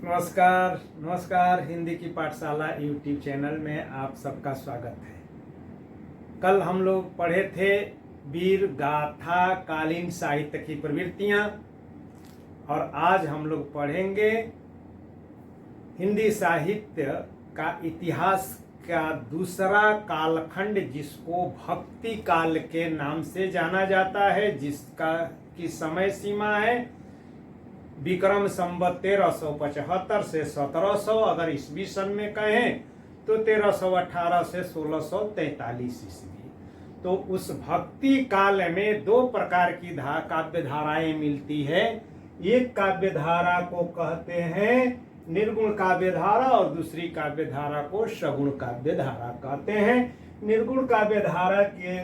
नमस्कार नमस्कार। हिंदी की पाठशाला यूट्यूब चैनल में आप सबका स्वागत है। कल हम लोग पढ़े थे वीर गाथा कालीन साहित्य की प्रवृत्तियां और आज हम लोग पढ़ेंगे हिंदी साहित्य का इतिहास का दूसरा कालखंड जिसको भक्ति काल के नाम से जाना जाता है, जिसका की समय सीमा है विक्रम संवत 1375 से 1700, अगर ईस्वी सन में कहें तो 1318 से 1643 ईस्वी। तो उस भक्ति काल में दो प्रकार की काव्य धाराएं मिलती है। एक काव्य धारा को कहते हैं निर्गुण काव्य धारा और दूसरी काव्य धारा को सगुण काव्य धारा कहते हैं। निर्गुण काव्य धारा के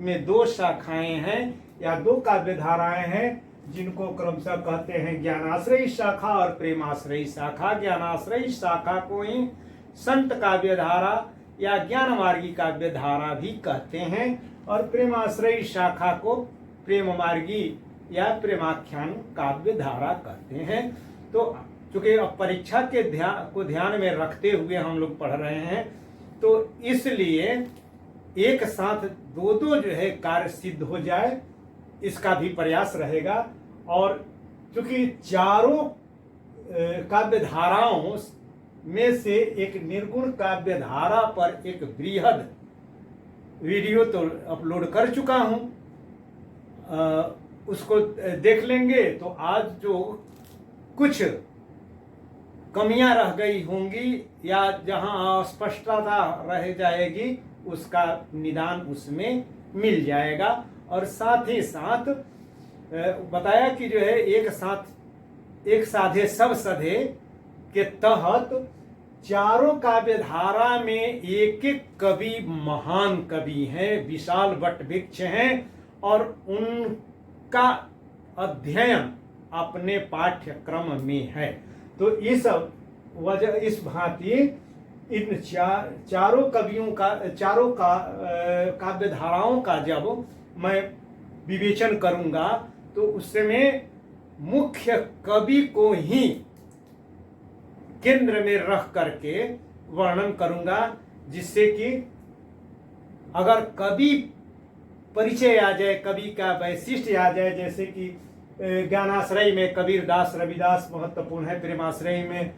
में दो शाखाएं हैं या दो काव्य धाराएं हैं जिनको क्रमशः कहते हैं ज्ञानाश्रयी शाखा और प्रेमाश्रयी शाखा। ज्ञानाश्रयी शाखा को ही संत काव्य धारा या ज्ञान मार्गी काव्य धारा भी कहते हैं और प्रेमाश्रयी शाखा को प्रेम मार्गी या प्रेमाख्यान काव्य धारा कहते हैं। तो चूंकि अब परीक्षा के ध्यान में रखते हुए हम लोग पढ़ रहे हैं, तो इसलिए एक साथ दो जो है कार्य सिद्ध हो जाए इसका भी प्रयास रहेगा। और चूंकि चारों काव्य धाराओं में से एक निर्गुण काव्य धारा पर एक बृहद वीडियो तो अपलोड कर चुका हूं, उसको देख लेंगे। तो आज जो कुछ कमियां रह गई होंगी या जहां अस्पष्टता रह जाएगी उसका निदान उसमें मिल जाएगा। और साथ ही साथ बताया कि जो है एक साधे सब सधे के तहत चारों काव्य धारा में एक एक कवि महान कवि हैं, विशाल वटवृक्ष हैं और उनका अध्ययन अपने पाठ्यक्रम में है। तो इस भांति इन चारों कवियों का काव्य धाराओं का जब मैं विवेचन करूंगा तो उसमें मुख्य कवि को ही केंद्र में रख करके वर्णन करूंगा, जिससे कि अगर कवि परिचय आ जाए, कवि का वैशिष्ट्य आ जाए, जैसे कि ज्ञानाश्रय में कबीरदास रविदास महत्वपूर्ण है, प्रेमाश्रय में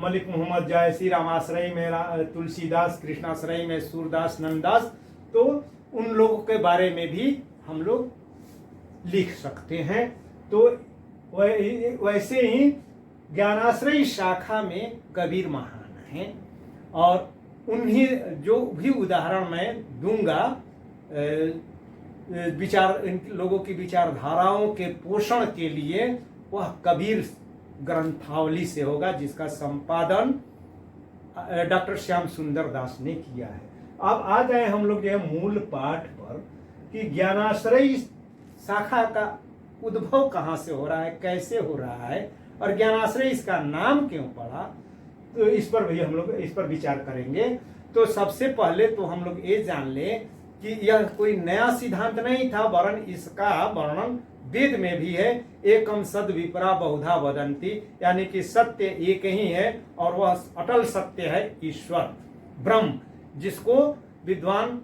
मलिक मोहम्मद जायसी, रामाश्रय में तुलसीदास, कृष्णाश्रय में सूरदास नंददास, तो उन लोगों के बारे में भी हम लोग लिख सकते हैं। तो वैसे ही ज्ञानाश्रयी शाखा में कबीर महान हैं और उन्हीं जो भी उदाहरण मैं दूंगा इन लोगों की विचारधाराओं के पोषण के लिए वह कबीर ग्रंथावली से होगा, जिसका संपादन डॉक्टर श्याम सुंदर दास ने किया है। अब आ जाए हम लोग जो है मूल पाठ पर कि ज्ञानाश्रयी शाखा का उद्भव कहाँ से हो रहा है, कैसे हो रहा है और ज्ञानाश्रय इसका नाम क्यों पड़ा, तो इस पर भी हम लोग इस पर विचार करेंगे। तो सबसे पहले तो हम लोग ये जान लें कि यह कोई नया सिद्धांत नहीं था, वरन इसका वर्णन वेद में भी है। एकम सद विपरा बहुधा वदंती, यानी कि सत्य एक ही है और वह अटल सत्य है, ईश्वर ब्रह्म, जिसको विद्वान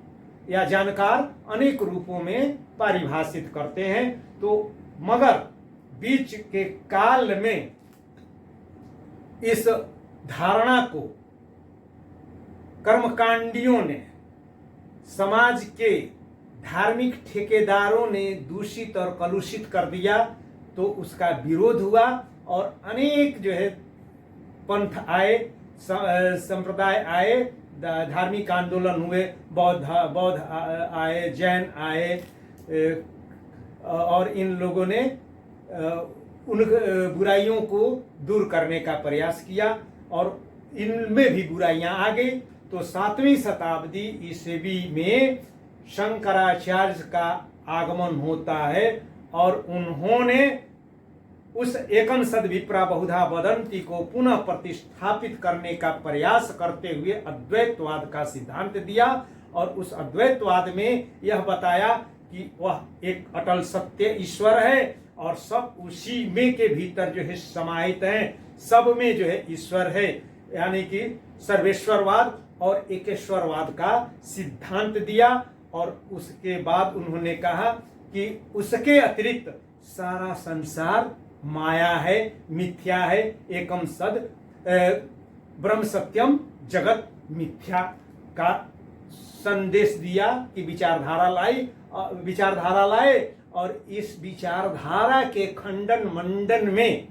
या जानकार अनेक रूपों में परिभाषित करते हैं। तो मगर बीच के काल में इस धारणा को कर्मकांडियों ने, समाज के धार्मिक ठेकेदारों ने दूषित और कलुषित कर दिया। तो उसका विरोध हुआ और अनेक जो है पंथ आए, संप्रदाय आए, धार्मिक आंदोलन हुए, बौद्ध आए, जैन आए और इन लोगों ने उन बुराइयों को दूर करने का प्रयास किया और इनमें भी बुराइयां आ गई। तो 7वीं शताब्दी ईस्वी में शंकराचार्य का आगमन होता है और उन्होंने उस एकम सद विप्रा बहुधा वदंती को पुनः प्रतिष्ठापित करने का प्रयास करते हुए अद्वैतवाद का सिद्धांत दिया और उस अद्वैतवाद में यह बताया कि वह एक अटल सत्य ईश्वर है और सब उसी में के भीतर जो है समाहित हैं, सब में जो है ईश्वर है। यानी कि सर्वेश्वरवाद और एकेश्वरवाद का सिद्धांत दिया। और उसके बाद उन्होंने कहा कि उसके अतिरिक्त सारा संसार माया है, मिथ्या है, एकम सद ब्रह्म सत्यम जगत मिथ्या का संदेश दिया कि विचारधारा लाए। और इस विचारधारा के खंडन मंडन में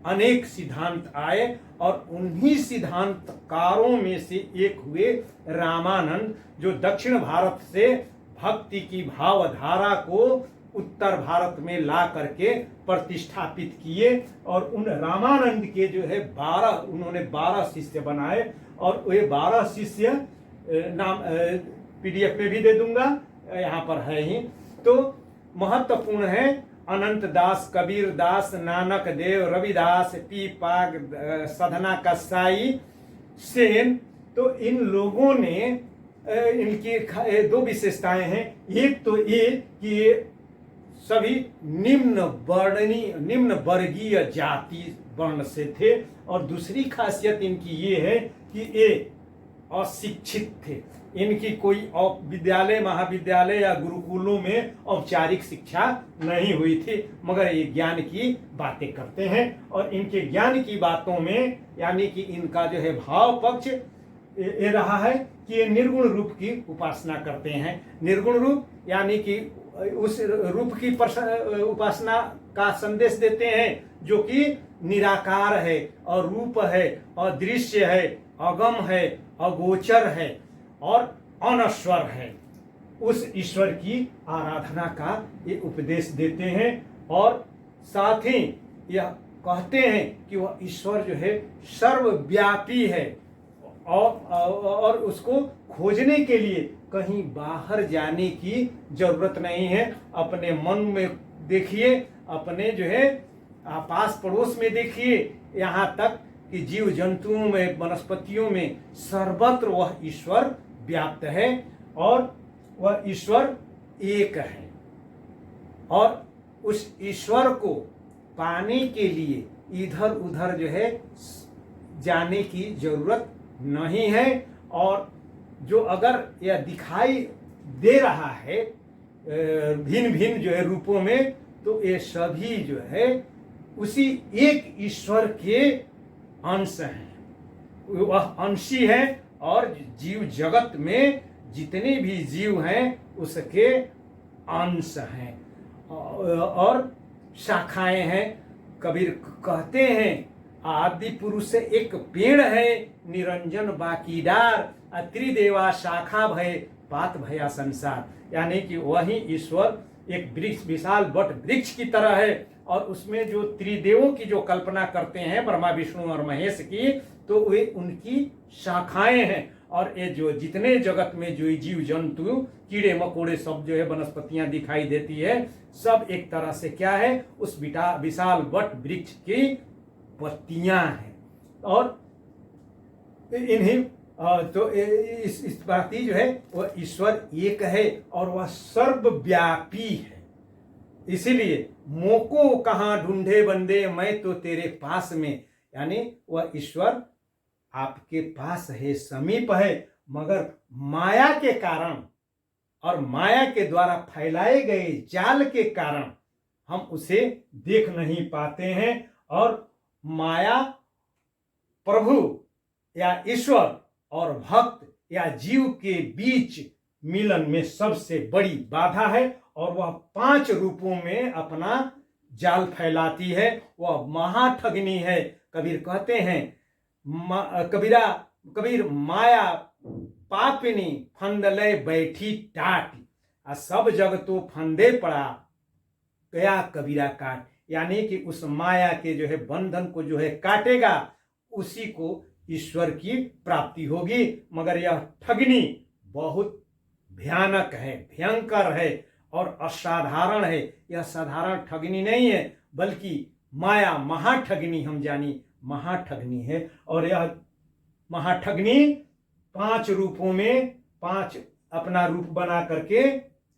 अनेक सिद्धांत आए और उन्हीं सिद्धांतकारों में से एक हुए रामानंद, जो दक्षिण भारत से भक्ति की भावधारा को उत्तर भारत में ला करके प्रतिष्ठापित किए। और उन रामानंद के जो है उन्होंने 12 शिष्य बनाए। और वे 12 शिष्य नाम PDF में भी दे दूंगा, यहाँ पर है ही। तो महत्वपूर्ण है अनंत दास, कबीर दास, नानक देव, रविदास, पीपाग, साधना कसाई, सेन। तो इन लोगों ने इनकी 2 विशेषताएं हैं। एक तो ये कि ये सभी निम्न वर्गीय जाति वर्ण से थे। और दूसरी खासियत इनकी ये है कि ये अशिक्षित थे। इनकी कोई विद्यालय, महाविद्यालय या गुरुकुलों में औपचारिक शिक्षा नहीं हुई थी, मगर ये ज्ञान की बातें करते हैं। और इनके ज्ञान की बातों में यानी कि इनका जो है भाव पक्ष ये रहा है कि ये निर्गुण रूप की उपासना करते हैं। निर्गुण रूप यानी कि उस रूप की उपासना का संदेश देते हैं जो कि निराकार है, और रूप है, अदृश्य है, अगम है, अगोचर है और अनश्वर है। उस ईश्वर की आराधना का ये उपदेश देते हैं। और साथ ही यह कहते हैं कि वह ईश्वर जो है सर्वव्यापी है और उसको खोजने के लिए कहीं बाहर जाने की जरूरत नहीं है। अपने मन में देखिए, अपने जो है पास पड़ोस में देखिए, यहाँ तक कि जीव जंतुओं में, वनस्पतियों में सर्वत्र वह ईश्वर व्याप्त है। और वह ईश्वर एक है। और उस ईश्वर को पाने के लिए इधर उधर जो है जाने की जरूरत नहीं है। और जो अगर यह दिखाई दे रहा है भिन्न भिन्न जो है रूपों में, तो ये सभी जो है उसी एक ईश्वर के अंश हैं। वह अंशी है। और जीव जगत में जितने भी जीव हैं उसके अंश हैं और शाखाएं हैं। कबीर कहते हैं आदि पुरुष से एक पेड़ है, निरंजन बाकीदार, त्रिदेवा शाखा भय, पात भया संसार। यानी कि वही ईश्वर एक वृक्ष, विशाल वट वृक्ष की तरह है। और उसमें जो त्रिदेवों की जो कल्पना करते हैं, ब्रह्मा विष्णु और महेश की, तो वे उनकी शाखाएं हैं। और ये जो जितने जगत में जो जीव जंतु, कीड़े मकोड़े, सब जो है वनस्पतियां दिखाई देती है, सब एक तरह से क्या है, उस विशाल वट वृक्ष की पत्तियां हैं। और इन्हीं तो इस बाती जो है वह ईश्वर एक है और वह सर्वव्यापी है। इसीलिए मोको कहाँ ढूंढे बंदे, मैं तो तेरे पास में। यानी वह ईश्वर आपके पास है, समीप है, मगर माया के कारण और माया के द्वारा फैलाए गए जाल के कारण हम उसे देख नहीं पाते हैं। और माया प्रभु या ईश्वर और भक्त या जीव के बीच मिलन में सबसे बड़ी बाधा है। और वह 5 रूपों में अपना जाल फैलाती है। वह महाठगनी है। कबीर कहते हैं कबीर माया पापिनी फंदले बैठी टाट, सब जग तो फंदे पड़ा गया कबीरा काट। यानी कि उस माया के जो है बंधन को जो है काटेगा, उसी को ईश्वर की प्राप्ति होगी। मगर यह ठगनी बहुत भयानक है, भयंकर है और असाधारण है। यह साधारण ठगनी नहीं है, बल्कि माया महाठगनी, हम जानी महाठगनी है। और यह महाठगनी 5 रूपों में 5 अपना रूप बना करके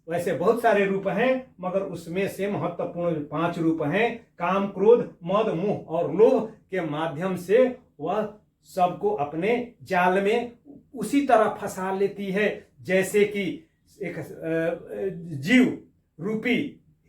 वैसे बहुत सारे रूप हैं, मगर उसमें से महत्वपूर्ण 5 रूप हैं। काम, क्रोध, मद, मोह और लोभ के माध्यम से वह सबको अपने जाल में उसी तरह फंसा लेती है जैसे कि एक जीव रूपी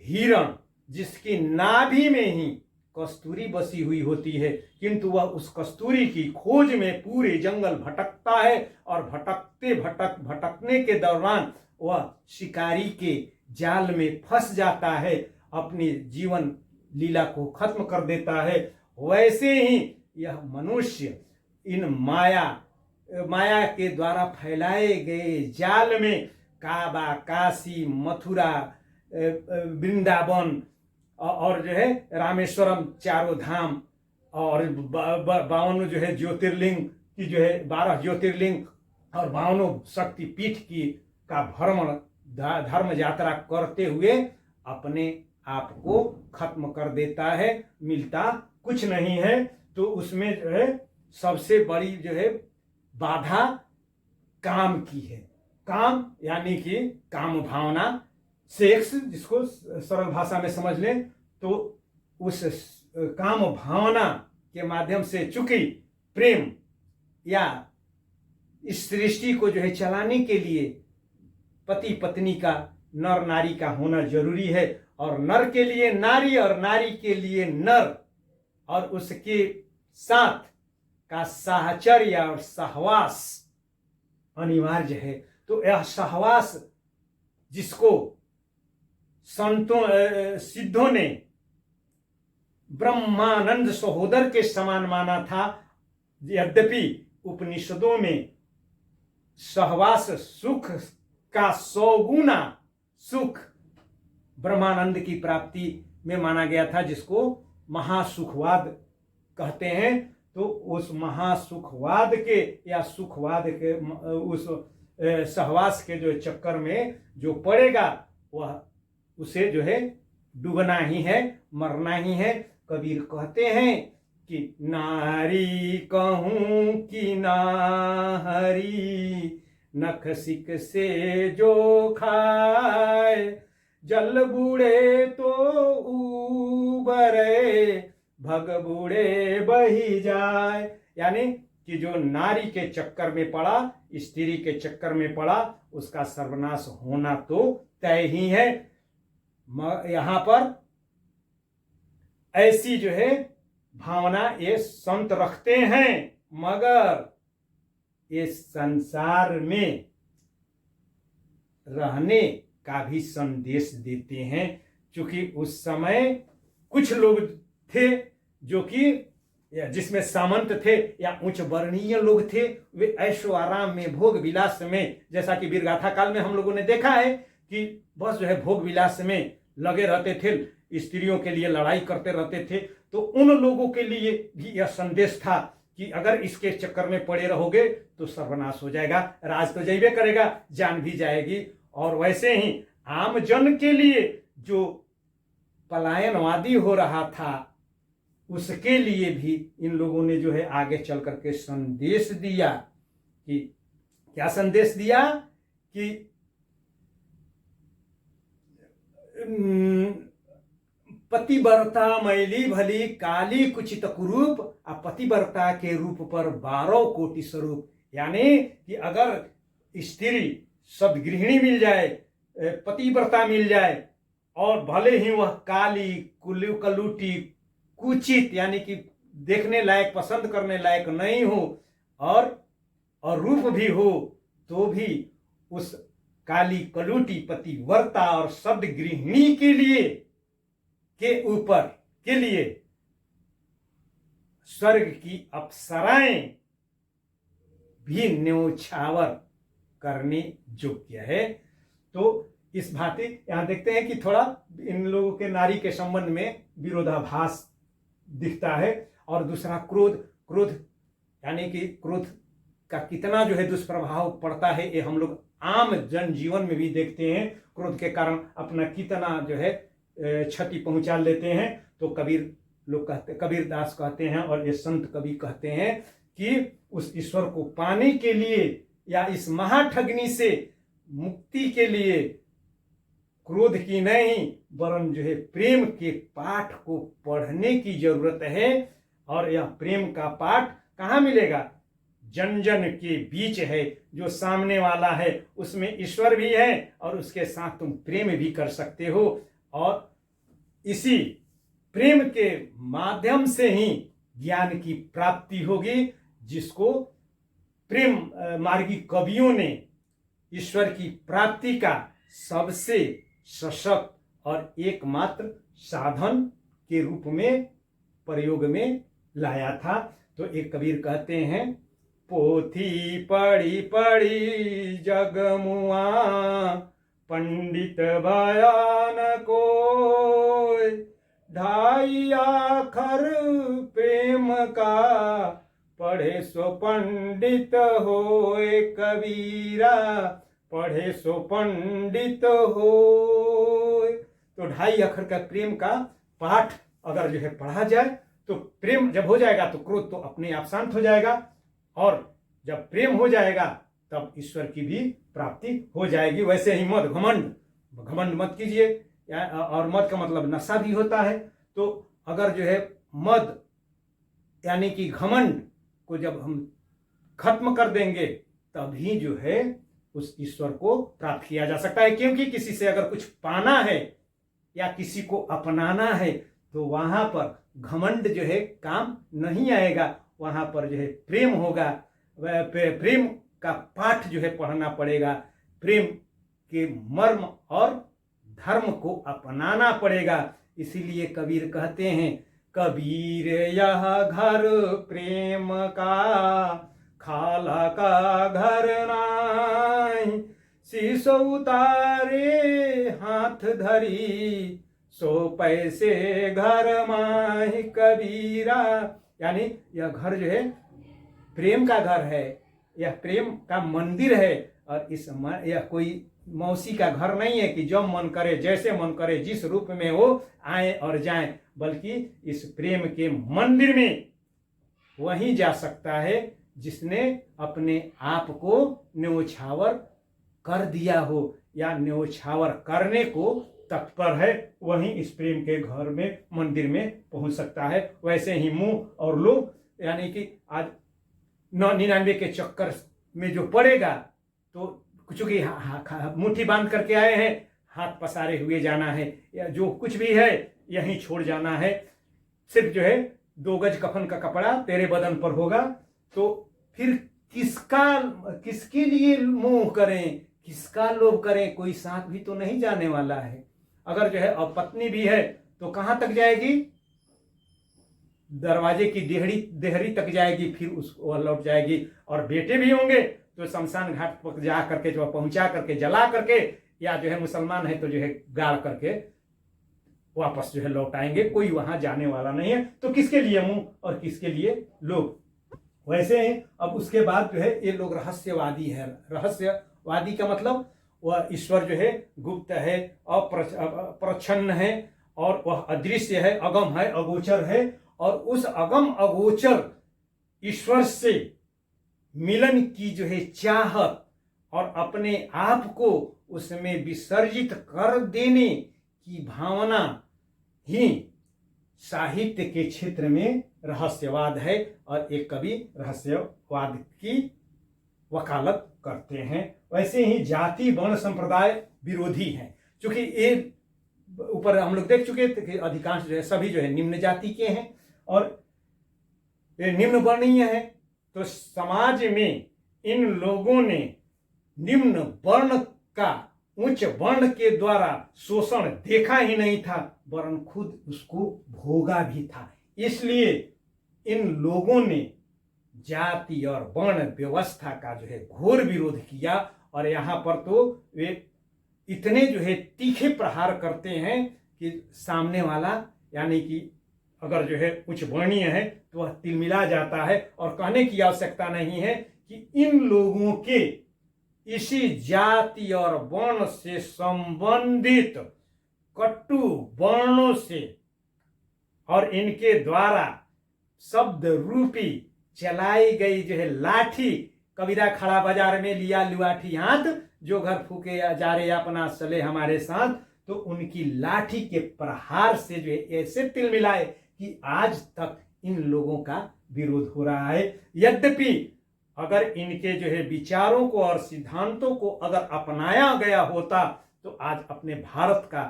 हिरण जिसकी नाभि में ही कस्तूरी बसी हुई होती है, किंतु वह उस कस्तूरी की खोज में पूरे जंगल भटकता है और भटकने के दौरान वह शिकारी के जाल में फंस जाता है, अपनी जीवन लीला को खत्म कर देता है। वैसे ही यह मनुष्य इन माया के द्वारा फैलाए गए जाल में काबा, काशी, मथुरा, वृंदावन और जो है रामेश्वरम, चारों धाम और 52 जो है ज्योतिर्लिंग की जो है 12 ज्योतिर्लिंग और 52 शक्तिपीठ की का भ्रमण धर्म यात्रा करते हुए अपने आप को खत्म कर देता है। मिलता कुछ नहीं है। तो उसमें जो है सबसे बड़ी जो है बाधा काम की है। काम यानी कि काम भावना, सेक्स, जिसको सरल भाषा में समझ लें तो उस काम भावना के माध्यम से चूंकि प्रेम या इस सृष्टि को जो है चलाने के लिए पति पत्नी का, नर नारी का होना जरूरी है, और नर के लिए नारी और नारी के लिए नर, और उसके साथ का साहचर्य और सहवास अनिवार्य है। तो यह सहवास जिसको संतों सिद्धों ने ब्रह्मानंद सहोदर के समान माना था, यद्यपि उपनिषदों में सहवास सुख का 100 गुना सुख ब्रह्मानंद की प्राप्ति में माना गया था, जिसको महासुखवाद कहते हैं। तो उस महासुखवाद के या सुखवाद के उस सहवास के जो चक्कर में जो पड़ेगा वह उसे जो है डूबना ही है, मरना ही है। कबीर कहते हैं कि नारी कहूं कि नाहरी, नख सिक से जो खाए, जल बूढ़े तो उबरे, भग बूढ़े बही जाए। यानी कि जो नारी के चक्कर में पड़ा, स्त्री के चक्कर में पड़ा, उसका सर्वनाश होना तो तय ही है। यहाँ पर ऐसी जो है भावना ये संत रखते हैं, मगर ये संसार में रहने का भी संदेश देते हैं। क्योंकि उस समय कुछ लोग थे जो कि जिसमें सामंत थे या उच्च वर्णीय लोग थे, वे ऐशो आराम में, भोग विलास में, जैसा कि वीरगाथा काल में हम लोगों ने देखा है कि बस जो है भोग विलास में लगे रहते थे, स्त्रियों के लिए लड़ाई करते रहते थे। तो उन लोगों के लिए भी यह संदेश था कि अगर इसके चक्कर में पड़े रहोगे तो सर्वनाश हो जाएगा, राज तो जैबे करेगा, जान भी जाएगी। और वैसे ही आम जन के लिए जो पलायनवादी हो रहा था, उसके लिए भी इन लोगों ने जो है आगे चल करके संदेश दिया। कि क्या संदेश दिया कि पतिव्रता मैली भली, काली कुचित कुरूप, पतिव्रता के रूप पर 12 कोटि स्वरूप। यानी कि अगर स्त्री सदगृहिणी मिल जाए, पतिव्रता मिल जाए, और भले ही वह काली, कलूटी, कुचित यानी कि देखने लायक, पसंद करने लायक नहीं हो, और रूप भी हो, तो भी उस काली, कलूटी, पतिव्रता और सदगृहिणी के लिए स्वर्ग की अप्सराएं भी न्योछावर करने योग्य है। तो इस भांति यहां देखते हैं कि थोड़ा इन लोगों के नारी के संबंध में विरोधाभास दिखता है। और दूसरा क्रोध यानी कि क्रोध का कितना जो है दुष्प्रभाव पड़ता है, ये हम लोग आम जनजीवन में भी देखते हैं। क्रोध के कारण अपना कितना जो है क्षति पहुंचा लेते हैं। तो कबीरदास कहते हैं और ये संत कवि कहते हैं कि उस ईश्वर को पाने के लिए या इस महाठगनी से मुक्ति के लिए क्रोध की नहीं वरन जो है प्रेम के पाठ को पढ़ने की जरूरत है। और यह प्रेम का पाठ कहाँ मिलेगा? जन जन के बीच है। जो सामने वाला है उसमें ईश्वर भी है और उसके साथ तुम प्रेम भी कर सकते हो। और इसी प्रेम के माध्यम से ही ज्ञान की प्राप्ति होगी, जिसको प्रेम मार्गी कवियों ने ईश्वर की प्राप्ति का सबसे सशक्त और एकमात्र साधन के रूप में प्रयोग में लाया था। तो एक कबीर कहते हैं, पोथी पढ़ी पढ़ी जगमुआ पंडित भयान कोय, ढाई आखर प्रेम का पढ़े सो पंडित होए कबीरा, पढ़े सो पंडित होए। तो 2.5 अक्षर का प्रेम का पाठ अगर जो है पढ़ा जाए तो प्रेम जब हो जाएगा तो क्रोध तो अपने आप शांत हो जाएगा, और जब प्रेम हो जाएगा तब ईश्वर की भी प्राप्ति हो जाएगी। वैसे ही मद घमंड मत कीजिए, और मद का मतलब नशा भी होता है। तो अगर जो है मद यानी कि घमंड को जब हम खत्म कर देंगे तभी जो है उस ईश्वर को प्राप्त किया जा सकता है। क्योंकि किसी से अगर कुछ पाना है या किसी को अपनाना है तो वहां पर घमंड जो है काम नहीं आएगा, वहां पर जो है प्रेम होगा। प्रेम का पाठ जो है पढ़ना पड़ेगा, प्रेम के मर्म और धर्म को अपनाना पड़ेगा। इसीलिए कबीर कहते हैं, कबीर यह घर प्रेम का खाला का घर नाई, शीशो उतारे हाथ धरी सो पैसे घर माही कबीरा। यानी यह घर जो है प्रेम का घर है, यह प्रेम का मंदिर है। और यह कोई मौसी का घर नहीं है कि जब मन करे जैसे मन करे जिस रूप में हो आए और जाएं, बल्कि इस प्रेम के मंदिर में वही जा सकता है जिसने अपने आप को न्योछावर कर दिया हो या न्योछावर करने को तत्पर है, वहीं इस प्रेम के घर में मंदिर में पहुंच सकता है। वैसे ही मुंह और लोग यानी कि आज 99 के चक्कर में जो पड़ेगा तो चूंकि मुट्ठी बांध करके आए हैं, हाथ पसारे हुए जाना है, या जो कुछ भी है यहीं छोड़ जाना है। सिर्फ जो है 2 गज कफन का कपड़ा तेरे बदन पर होगा, तो फिर किसके लिए मोह करें, किसका लोभ करें? कोई साथ भी तो नहीं जाने वाला है। अगर जो है अब पत्नी भी है तो कहां तक जाएगी? दरवाजे की देहरी तक जाएगी, फिर उसको लौट जाएगी। और बेटे भी होंगे तो शमशान घाट पर जा करके जो पहुंचा करके जला करके, या जो है मुसलमान है तो जो है गाड़ करके वापस जो है लौट आएंगे। कोई वहां जाने वाला नहीं है। तो किसके लिए मुंह और किसके लिए लोग? वैसे ही अब उसके बाद जो है ये लोग रहस्यवादी है। रहस्यवादी का मतलब वह ईश्वर जो है गुप्त है, अप्रच्छन्न है, और वह अदृश्य है, अगम है, अगोचर है। और उस अगम अगोचर ईश्वर से मिलन की जो है चाहत और अपने आप को उसमें विसर्जित कर देने की भावना ही साहित्य के क्षेत्र में रहस्यवाद है। और एक कवि रहस्यवाद की वकालत करते हैं। वैसे ही जाति वर्ण संप्रदाय विरोधी हैं। चूंकि ये ऊपर हम लोग देख चुके थे कि अधिकांश जो है सभी जो है निम्न जाति के हैं और ये निम्न वर्णीय है। तो समाज में इन लोगों ने निम्न वर्ण का उच्च वर्ण के द्वारा शोषण देखा ही नहीं था, वरन खुद उसको भोगा भी था। इसलिए इन लोगों ने जाति और वर्ण व्यवस्था का जो है घोर विरोध किया। और यहाँ पर तो वे इतने जो है तीखे प्रहार करते हैं कि सामने वाला यानी कि अगर जो है उच्च वर्णीय है तो वह तिलमिला जाता है। और कहने की आवश्यकता नहीं है कि इन लोगों के इसी जाति और वर्ण से संबंधित कटु वर्णों से और इनके द्वारा शब्द रूपी चलाई गई जो है लाठी, कबीरा खड़ा बाजार में लिया लुआठी हाथ, जो घर फूके जा रहे अपना चले हमारे साथ। तो उनकी लाठी के प्रहार से जो है ऐसे तिलमिलाए कि आज तक इन लोगों का विरोध हो रहा है। यद्यपि अगर इनके जो है विचारों को और सिद्धांतों को अगर अपनाया गया होता तो आज अपने भारत का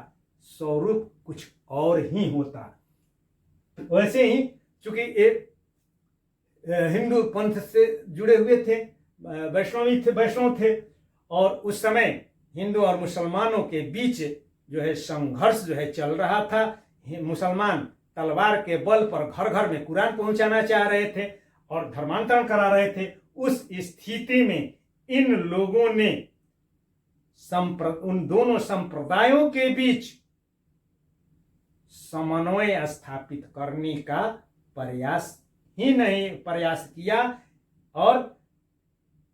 स्वरूप कुछ और ही होता। वैसे ही चूंकि ये हिंदू पंथ से जुड़े हुए थे, वैष्णव थे और उस समय हिंदू और मुसलमानों के बीच जो है संघर्ष जो है चल रहा था। मुसलमान तलवार के बल पर घर घर में कुरान पहुंचाना चाह रहे थे और धर्मांतरण करा रहे थे। उस स्थिति में इन लोगों ने उन दोनों संप्रदायों के बीच समन्वय स्थापित करने का प्रयास किया और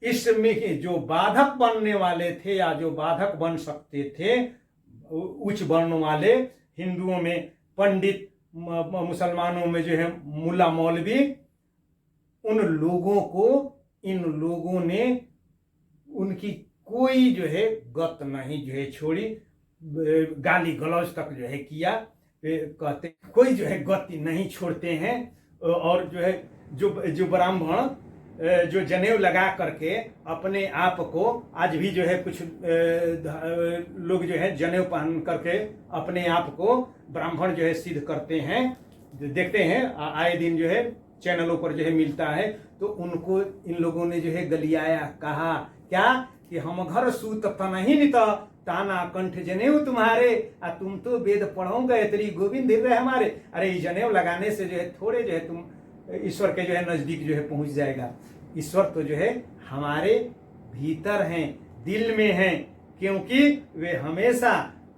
इसमें जो बाधक बनने वाले थे या जो बाधक बन सकते थे उच्च वर्ण वाले, हिंदुओं में पंडित, मुसलमानों में जो है मुल्ला मौलवी, उन लोगों को इन लोगों ने उनकी कोई जो है गत नहीं जो है छोड़ी, गाली गलौज तक जो है किया। कहते कोई जो है गति नहीं छोड़ते हैं और जो है जो ब्राह्मण जो जनेऊ लगा करके अपने आप को आज भी जो है कुछ लोग जो है जनेऊ पहन करके अपने आप को ब्राह्मण जो है सिद्ध करते हैं, देखते हैं आए दिन जो है चैनलों पर जो है मिलता है। तो उनको इन लोगों ने जो है गलियाया, कहा क्या कि हम घर सूत नहीं नित ताना कंठ जनेऊ तुम्हारे, तुम तो वेद पढ़ो गए तेरी गोविंद रहे हमारे। अरे जनेऊ लगाने से जो है थोड़े जो है तुम ईश्वर के जो है नजदीक जो है पहुंच जाएगा। ईश्वर तो जो है हमारे भीतर हैं, दिल में हैं, क्योंकि वे हमेशा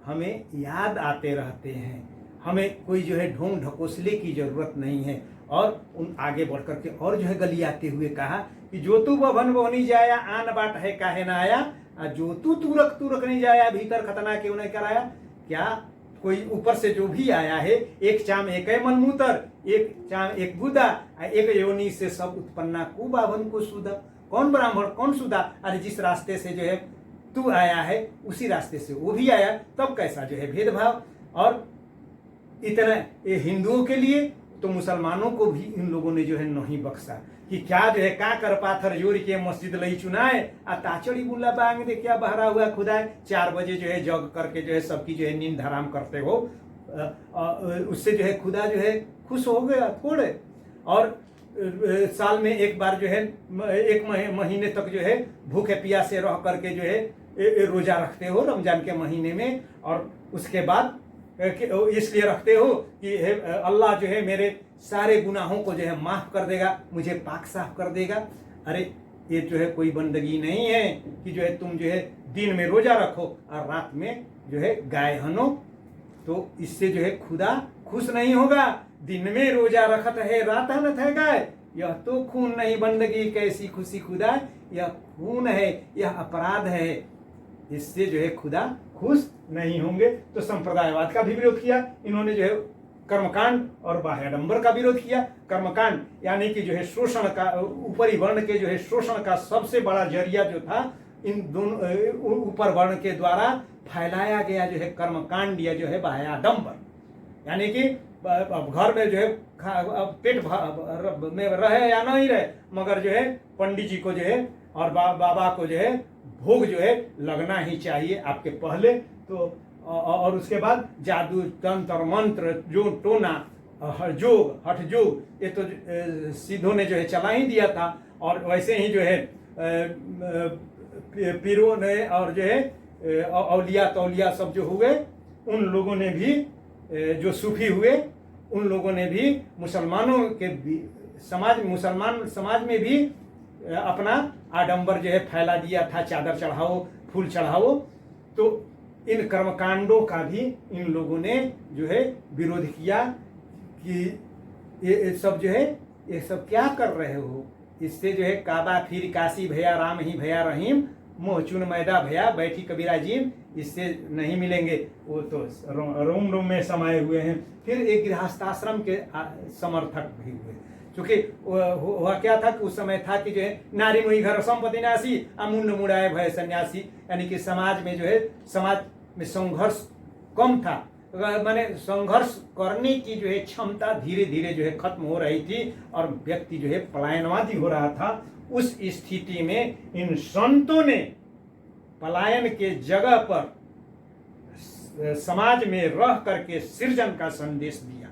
हमें याद आते रहते हैं। हमें कोई जो है ढोंग ढकोसले की जरूरत नहीं है। और उन आगे बढ़ करके और जो है गलियाते हुए कहा कि जो तू बभन बोनी जाया आन बाट है काहे ना आया, जो तू तुरक नहीं जाया भीतर खतना क्यों नहीं कराया। क्या कोई ऊपर से जो भी आया है, एक चाम एक मनमूतर, एक चाम एक बुदा, एक योनि से सब उत्पन्ना कु बाभन को सुधा। कौन ब्राह्मण कौन सुधा? अरे जिस रास्ते से जो है तू आया है उसी रास्ते से वो भी आया, तब कैसा जो है भेदभाव। और इतना हिंदुओं के लिए तो मुसलमानों को भी इन लोगों ने जो है नहीं बख्शा कि क्या जो है का कर पाथर जोड़ के मस्जिद लई चुनाए ताचड़ी बुल्ला बांग दे क्या बहरा हुआ खुदाए। 4 बजे जो है जग करके जो है सबकी जो है नींद हराम करते हो, उससे जो है खुदा जो है खुश हो गया थोड़े। और साल में एक बार जो है 1 महीने तक जो है भूखे प्यासे रह करके जो है रोजा रखते हो रमजान के महीने में, और उसके बाद इसलिए रखते हो कि अल्लाह जो है मेरे सारे गुनाहों को जो है माफ कर देगा, मुझे पाक साफ कर देगा। अरे ये जो है कोई बंदगी नहीं है कि जो है तुम जो है दिन में रोजा रखो और रात में जो है गाय हनो, तो इससे जो है खुदा खुश नहीं होगा। दिन में रोजा रखत है रात हनत है गाय, यह तो खून नहीं बंदगी कैसी खुशी खुदा, यह खून है, यह अपराध है, इससे जो है खुदा खुश नहीं होंगे। तो संप्रदायवाद का भी विरोध किया इन्होंने, जो है कर्मकांड और बाह्याडंबर का विरोध किया। कर्मकांड यानी कि जो है शोषण का, ऊपरी वर्ण के जो है शोषण का सबसे बड़ा जरिया जो था इन दोनों ऊपर वर्ण के द्वारा फैलाया गया जो है कर्मकांड या जो है बाह्याडंबर, यानी कि घर में जो है पेट में रहे या नहीं रहे, मगर जो है पंडित जी को जो है और बाबा को जो है भोग जो है लगना ही चाहिए आपके पहले। तो और उसके बाद जादू तंत्र मंत्र जो टोना जोग हठ जोग, ये तो सिद्धों ने जो है चला ही दिया था। और वैसे ही जो है पीरों ने और जो है औलिया तौलिया सब जो हुए, उन लोगों ने भी जो सूफी हुए, उन लोगों ने भी मुसलमानों के मुसलमान समाज में भी अपना आडंबर जो है फैला दिया था, चादर चढ़ाओ फूल चढ़ाओ। तो इन कर्मकांडों का भी इन लोगों ने जो है विरोध किया कि ये सब जो है ये सब क्या कर रहे हो, इससे जो है काबा फिर काशी भैया राम ही भैया रहीम, मोह चुन मैदा भैया बैठी कबीरा जीम, इससे नहीं मिलेंगे। वो तो रोम रोम में समाये हुए हैं। फिर एक गृहस्थाश्रम के समर्थक भी हुए, क्योंकि वह क्या था कि उस समय था कि जो है नारी मुई घर संपत्ति नासी अमुंड मुड़ाए भय सन्यासी, यानी कि समाज में जो है समाज में संघर्ष कम था, माने संघर्ष करने की जो है क्षमता धीरे धीरे जो है खत्म हो रही थी और व्यक्ति जो है पलायनवादी हो रहा था। उस स्थिति में इन संतों ने पलायन के जगह पर समाज में रह करके सृजन का संदेश दिया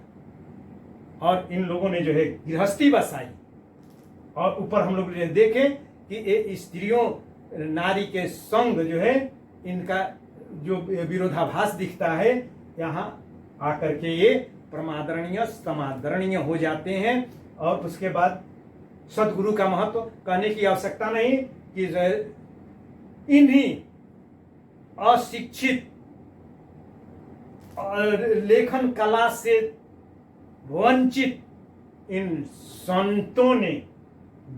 और इन लोगों ने जो है गृहस्थी बसाई। और ऊपर हम लोग देखें कि ये स्त्रियों नारी के संग जो है इनका जो विरोधाभास दिखता है, यहाँ आकर के ये प्रमादरणीय समादरणीय हो जाते हैं। और उसके बाद सदगुरु का महत्व कहने की आवश्यकता नहीं कि इन्हीं अशिक्षित और लेखन कला से वंचित इन संतों ने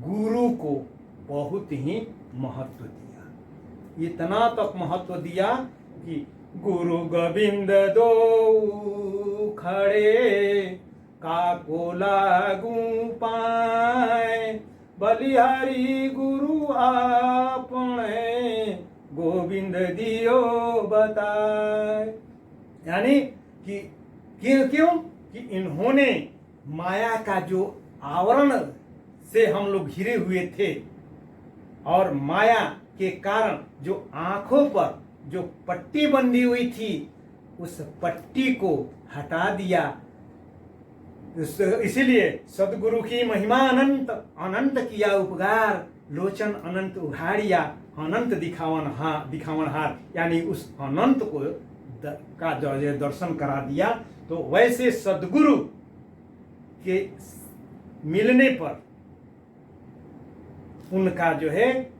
गुरु को बहुत ही महत्व दिया। इतना तक महत्व दिया कि गुरु गोविंद दो खड़े काको लागू पाए, बलिहारी गुरु आपने गोविंद दियो बताए। यानी कि क्यों कि इन्होंने माया का जो आवरण से हम लोग घिरे हुए थे और माया के कारण जो आंखों पर जो पट्टी बंधी हुई थी उस पट्टी को हटा दिया। इसीलिए सदगुरु की महिमा अनंत, अनंत किया उपकार, लोचन अनंत उघाड़िया, अनंत दिखावन हार, यानी उस अनंत को का दर्शन करा दिया। तो वैसे सदगुरु के मिलने पर उनका जो है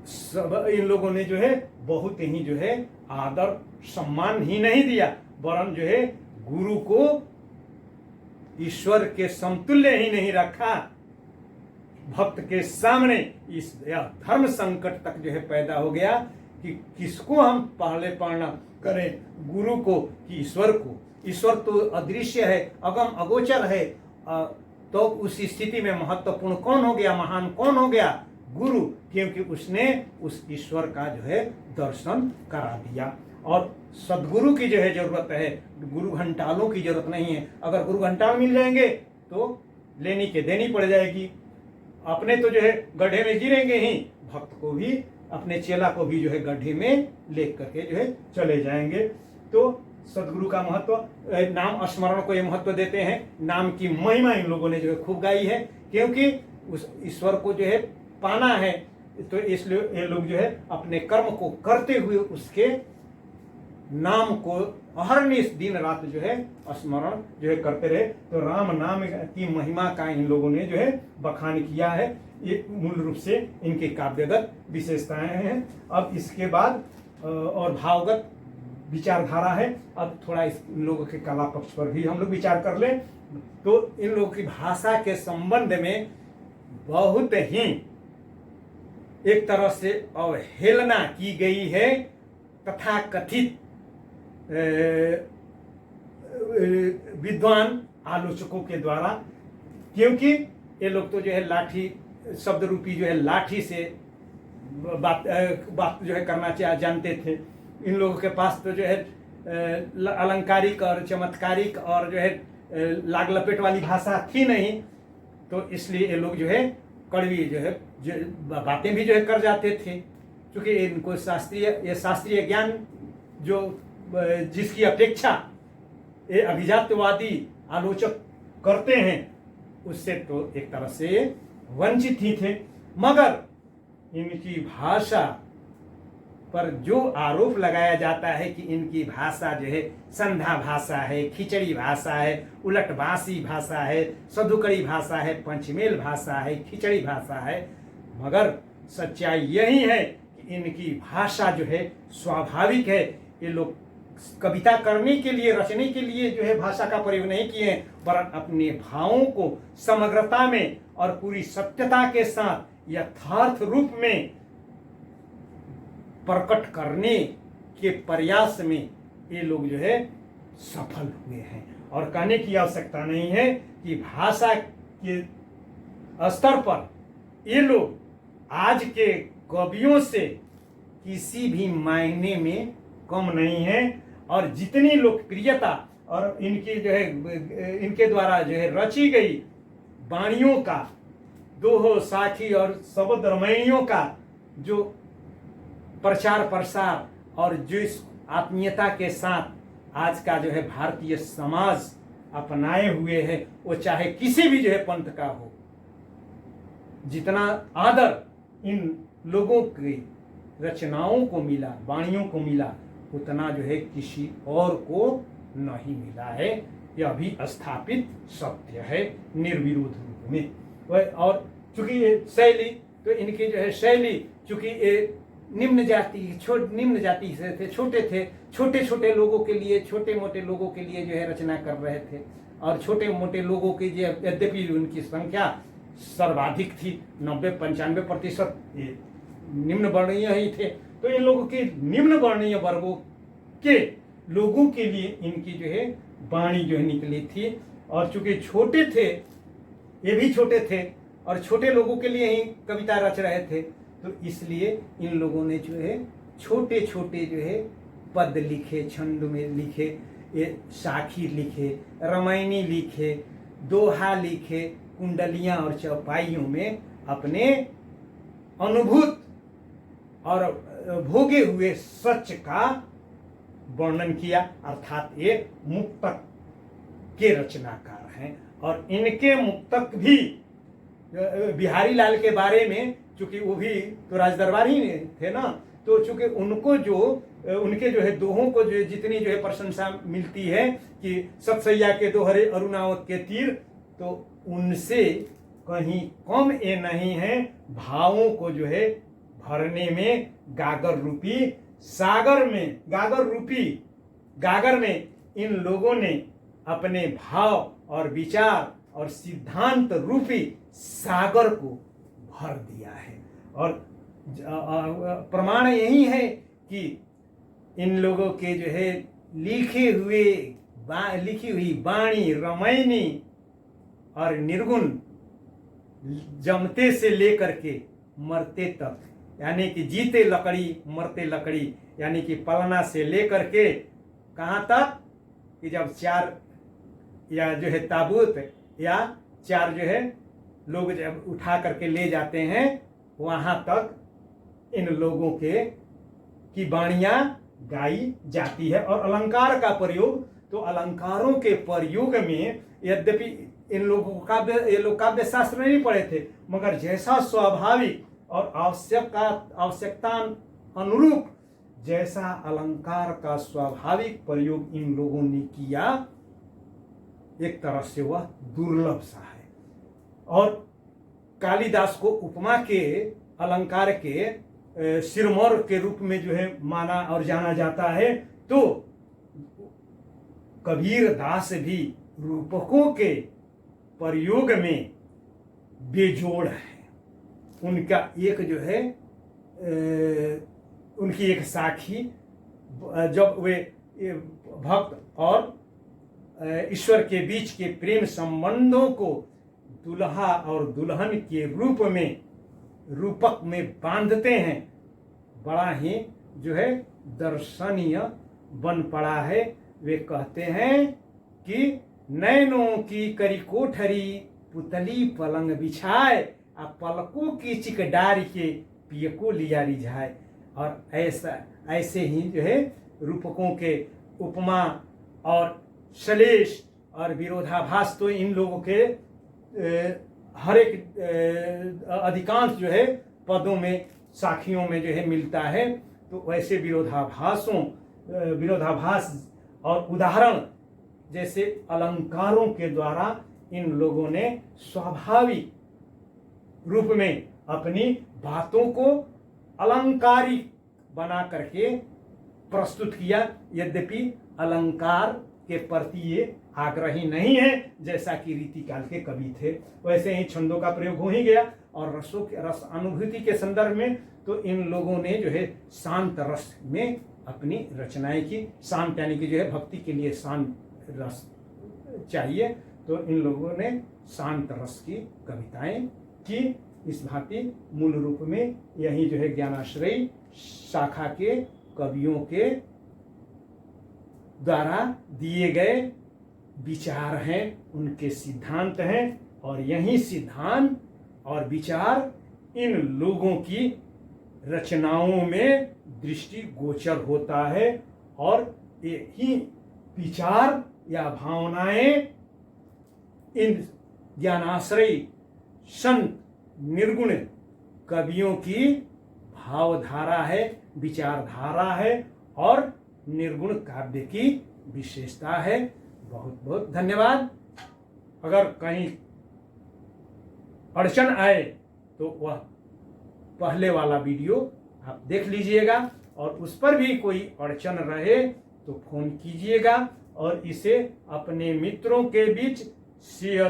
सब इन लोगों ने जो है बहुत ही जो है आदर सम्मान ही नहीं दिया, वरन जो है गुरु को ईश्वर के समतुल्य ही नहीं रखा। भक्त के सामने इस धर्म संकट तक जो है पैदा हो गया कि किसको हम पहले पढ़ना करें, गुरु को कि ईश्वर को। ईश्वर तो अदृश्य है, अगम अगोचर है, तो उस स्थिति में महत्वपूर्ण कौन हो गया, महान कौन हो गया, गुरु, क्योंकि उसने उस ईश्वर का जो है दर्शन करा दिया। और सदगुरु की जो है जरूरत है, गुरु घंटालों की जरूरत नहीं है। अगर गुरु घंटाल मिल जाएंगे तो लेनी के देनी पड़ जाएगी, अपने तो जो है गड्ढे में गिरेंगे ही, भक्त को भी अपने चेला को भी जो है गड्ढे में ले करके जो है चले जाएंगे। तो सदगुरु का महत्व, नाम स्मरण को ये महत्व देते हैं। नाम की महिमा इन लोगों ने जो है खूब गाई है, क्योंकि उस ईश्वर को जो है पाना है, तो इसलिए ये लोग जो है अपने कर्म को करते हुए उसके नाम को अहरनिश दिन रात जो है स्मरण जो है करते रहे। तो राम नाम की महिमा का इन लोगों ने जो है बखान किया है। ये मूल रूप से इनके काव्यगत विशेषताएं हैं। अब इसके बाद और भावगत विचारधारा है। अब थोड़ा इन लोगों के कला पक्ष पर भी हम लोग विचार कर लें तो इन लोगों की भाषा के संबंध में बहुत ही एक तरह से अवहेलना की गई है तथा कथित विद्वान आलोचकों के द्वारा, क्योंकि ये लोग तो जो है लाठी शब्द रूपी जो है लाठी से बात जो है करना जानते थे। इन लोगों के पास तो जो है अलंकारिक और चमत्कारिक और जो है लाग लपेट वाली भाषा थी नहीं, तो इसलिए ये लोग जो है कड़वी जो है बातें भी जो है कर जाते थे। क्योंकि इनको शास्त्रीय ज्ञान जो जिसकी अपेक्षा ये अभिजात्यवादी आलोचक करते हैं उससे तो एक तरह से वंचित ही थे। मगर इनकी भाषा पर जो आरोप लगाया जाता है कि इनकी भाषा जो है संधा भाषा है, खिचड़ी भाषा है, उलटबासी भाषा है, सधुकड़ी भाषा है, पंचमेल भाषा है, खिचड़ी भाषा है, मगर सच्चाई यही है कि इनकी भाषा जो है स्वाभाविक है। ये लोग कविता करने के लिए, रचने के लिए जो है भाषा का प्रयोग नहीं किए हैं, वरन अपने भावों को समग्रता में और पूरी सत्यता के साथ यथार्थ रूप में प्रकट करने के प्रयास में ये लोग जो है सफल हुए हैं। और कहने की आवश्यकता नहीं है कि भाषा के स्तर पर ये लोग आज के कवियों से किसी भी मायने में कम नहीं है। और जितनी लोकप्रियता और इनकी जो है इनके द्वारा जो है रची गई वाणियों का, दोहो, साखी और शब्द रामायणियों का जो प्रचार प्रसार और जिस आत्मीयता के साथ आज का जो है भारतीय समाज अपनाए हुए है, वो चाहे किसी भी जो है पंथ का हो, जितना आदर इन लोगों की रचनाओं को मिला, वाणियों को मिला, उतना जो है किसी और को नहीं मिला है। यह भी स्थापित सत्य है निर्विरोध रूप में। और चूंकि ये शैली, तो इनकी जो है शैली, चूंकि ये निम्न जाति से थे, छोटे छोटे लोगों के लिए, छोटे मोटे लोगों के लिए जो है रचना कर रहे थे। और छोटे मोटे लोगों की जो यद्यपि उनकी संख्या सर्वाधिक थी, 90-95% ये निम्न वर्णीय ही थे। तो इन लोगों के निम्न वर्णीय वर्गों के लोगों के लिए इनकी जो है वाणी जो है निकली थी। और चूंकि छोटे थे, ये भी छोटे थे और छोटे लोगों के लिए ही कविता रच रहे थे, तो इसलिए इन लोगों ने जो है छोटे छोटे जो है पद लिखे, छंद में लिखे, ये साखी लिखे, रामायणी लिखे, दोहा लिखे, कुंडलियां और चौपाइयों में अपने अनुभूत और भोगे हुए सच का वर्णन किया। अर्थात ये मुक्तक के रचनाकार हैं। और इनके मुक्तक भी बिहारी लाल के बारे में, चूंकि वो भी तो राजदरबार ही थे ना, तो चूंकि उनको जो उनके जो है दोहों को जो जितनी जो है प्रशंसा मिलती है कि सतसैया के दोहरे अरुणावत के तीर, तो उनसे कहीं कम ये नहीं है भावों को जो है भरने में गागर रूपी सागर में, गागर में इन लोगों ने अपने भाव और विचार और सिद्धांत रूपी सागर को भर दिया है। और प्रमाण यही है कि इन लोगों के जो है लिखी हुई वाणी, रामायणी और निर्गुण जमते से लेकर के मरते तक, यानी कि जीते लकड़ी मरते लकड़ी, यानी कि पलना से लेकर के कहाँ तक कि जब 4 या जो है ताबूत या 4 जो है लोग जब उठा करके ले जाते हैं, वहां तक इन लोगों के की वाणियां गाई जाती है। और अलंकार का प्रयोग, तो अलंकारों के प्रयोग में यद्यपि इन लोगों को ये लोग काव्य शास्त्र नहीं पढ़े थे, मगर जैसा स्वाभाविक और आवश्यकता अनुरूप जैसा अलंकार का स्वाभाविक प्रयोग इन लोगों ने किया, एक तरह से वह दुर्लभ सा है। और कालिदास को उपमा के अलंकार के सिरमौर के रूप में जो है माना और जाना जाता है, तो कबीर दास भी रूपकों के प्रयोग में बेजोड़ है। उनका एक जो है उनकी एक साखी, जब वे भक्त और ईश्वर के बीच के प्रेम संबंधों को दुल्हा और दुल्हन के रूपक में बांधते हैं, बड़ा ही जो है दर्शनीय बन पड़ा है। वे कहते हैं कि नैनों की करी कोठरी पुतली पलंग बिछाए, आ पलकों की चिकडार के पिय को लिया रिझाए। और ऐसे ही जो है रूपकों के उपमा और श्लेष और विरोधाभास तो इन लोगों के हर एक अधिकांश जो है पदों में, साखियों में जो है मिलता है। तो वैसे विरोधाभास और उदाहरण जैसे अलंकारों के द्वारा इन लोगों ने स्वाभाविक रूप में अपनी बातों को अलंकारिक बना करके प्रस्तुत किया। यद्यपि अलंकार के प्रति ये आग्रही नहीं है, जैसा कि रीतिकाल के कवि थे। वैसे ही छंदों का प्रयोग हो ही गया। और रस अनुभूति के संदर्भ में तो इन लोगों ने जो है शांत रस में अपनी रचनाएं की। शांत यानी कि जो है भक्ति के लिए शांत रस चाहिए, तो इन लोगों ने शांत रस की कविताएं की। इस भांति मूल रूप में यही जो है ज्ञानाश्रयी शाखा के कवियों के द्वारा दिए गए विचार हैं, उनके सिद्धांत हैं, और यही सिद्धांत और विचार इन लोगों की रचनाओं में दृष्टि गोचर होता है, और यही विचार या भावनाएं इन ज्ञानाश्रयी संत निर्गुण कवियों की भावधारा है, विचारधारा है, और निर्गुण काव्य की विशेषता है। बहुत बहुत धन्यवाद। अगर कहीं अड़चन आए तो वह पहले वाला वीडियो आप देख लीजिएगा, और उस पर भी कोई अड़चन रहे तो फोन कीजिएगा, और इसे अपने मित्रों के बीच शेयर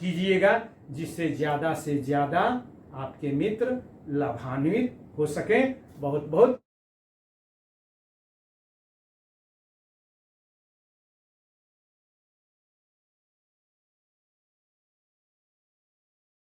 कीजिएगा, जिससे ज़्यादा से ज़्यादा आपके मित्र लाभान्वित हो सकें। बहुत बहुत